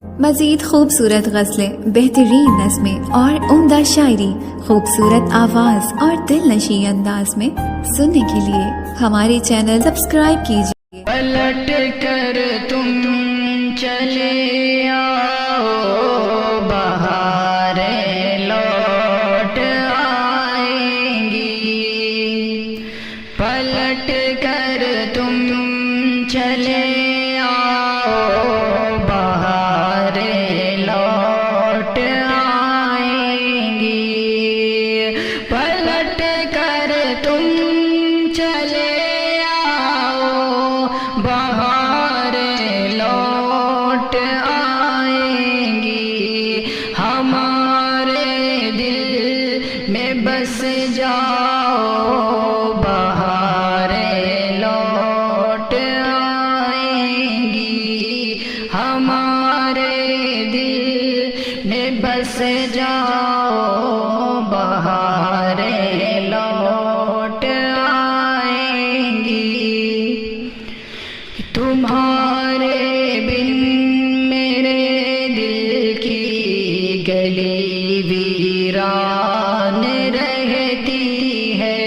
مزید خوبصورت غزلیں، بہترین نظمیں اور عمدہ شاعری خوبصورت آواز اور دل نشیں انداز میں سننے کے لیے ہمارے چینل سبسکرائب کیجیے۔ پلٹ کر تم چلے آؤ، بہاریں لوٹ آئیں گی۔ پلٹ کر تم چلے آؤ، بہاریں لوٹ آئیں گی۔ پلٹ کر تم چلے آؤ، بہاریں لوٹ آئیں گی۔ ہمارے دل میں بس جاؤ، بہاریں لوٹ آئیں گی۔ ہمارے دل میں بس جاؤ، بہاریں لوٹ آئیں گی۔ تمہارے بن میرے دل کی گلی ویران رہتی ہے۔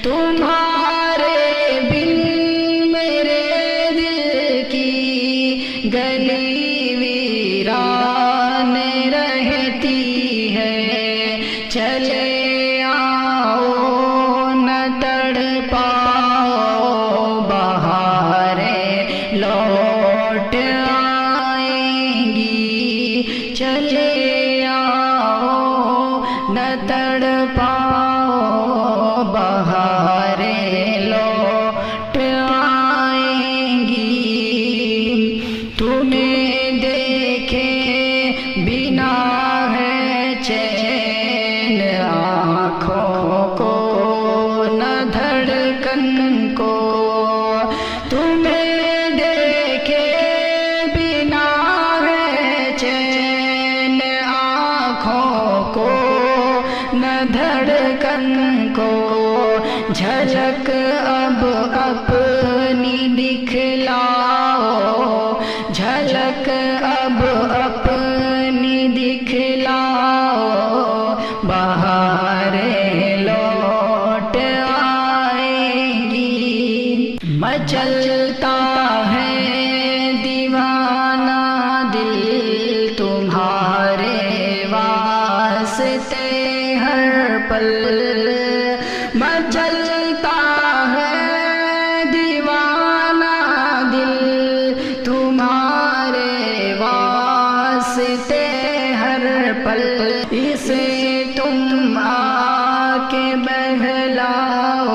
تمہارے بن میرے دل کی گلی ویران رہتی ہے۔ چلے آؤ نہ تڑپاؤ، بہاریں لوٹ آئیں گی۔ چلے آؤ نہ تڑپاؤ، بہاریں لوٹ آئیں گی۔ تمہیں دیکھے بنا ہے چین آنکھوں کو نہ دھڑکن کو۔ تمہیں دیکھے بنا ہے چین آنکھوں کو نہ دھڑکن کو۔ جھلک اب اپنی دکھلاؤ، جھلک اب اپنی دکھلاؤ، بہاریں لوٹ آئیں گی۔ مچلتا ہے دیوانہ دل تمہارے واسطے ہر پل۔ مچلتا ہے دیوانہ دل تمہارے واسطے ہر پل۔ اسے تم آ کے بہلاؤ،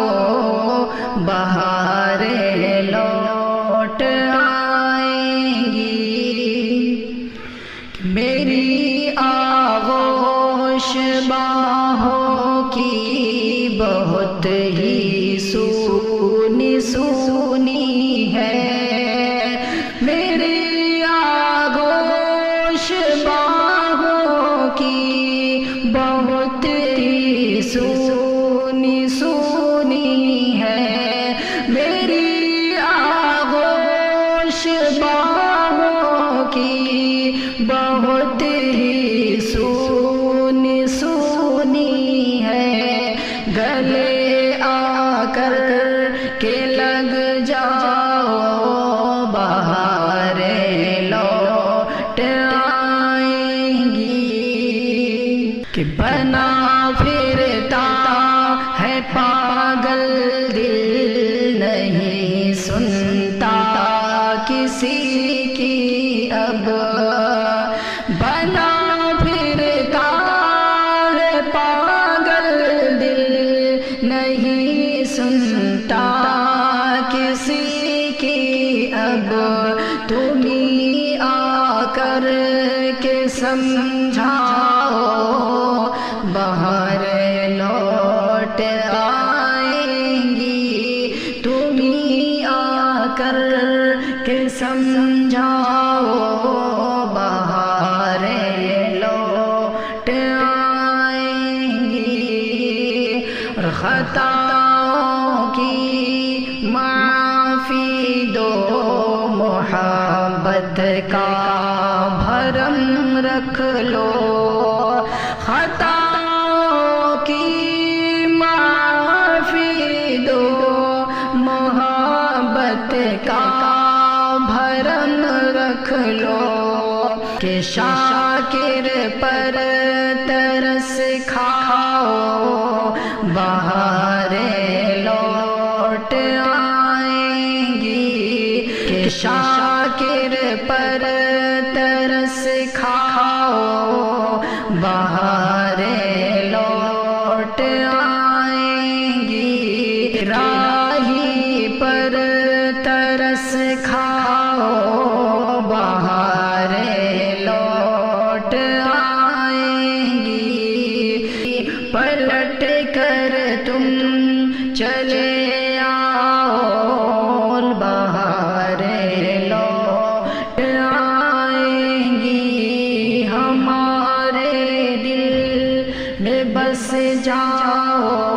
بہاریں لوٹ آئیں گی۔ میری آغوش باہوں کی بہت ہی سونی سونی ہے۔ میری آغوش باہوں کی بہت ہی سونی سونی ہے۔ میری آغوش باہوں کی بہت ہی سونی سونی ہے۔ گلے آ کر کے لگ جاؤ، بہاریں لوٹ آئیں گی۔ کہ بنا پھرتا ہے پاگل دل، نہیں سنتا کسی کی اب۔ بنا پھرتا ہے پاگل دل، نہیں سنتا کسی کی اب۔ تم ہی آ کر کے سمجھاؤ، بہاریں لوٹ آئیں گی۔ تم ہی آ کر کے سمجھاؤ، بہاریں لوٹ آئیں گی۔ اور خطاؤں کی معافی دو، محبت کا بھرم رکھ لو، خطاؤں کی معافی دو، محبت کا بھرم رکھ لو، کہ شاکر پر ترس کھاؤ، بہاریں لوٹ آئیں گی، کہ شاکر پر ترس کھاؤ، بہاریں لوٹ آئیں گی، راہی پر ترس کھاؤ، بہاریں لوٹ آئیں گی، پلٹ کر تم چلے آؤ، بہاریں لوٹ آئیں گی، ہمارے دل میں بس جاؤ،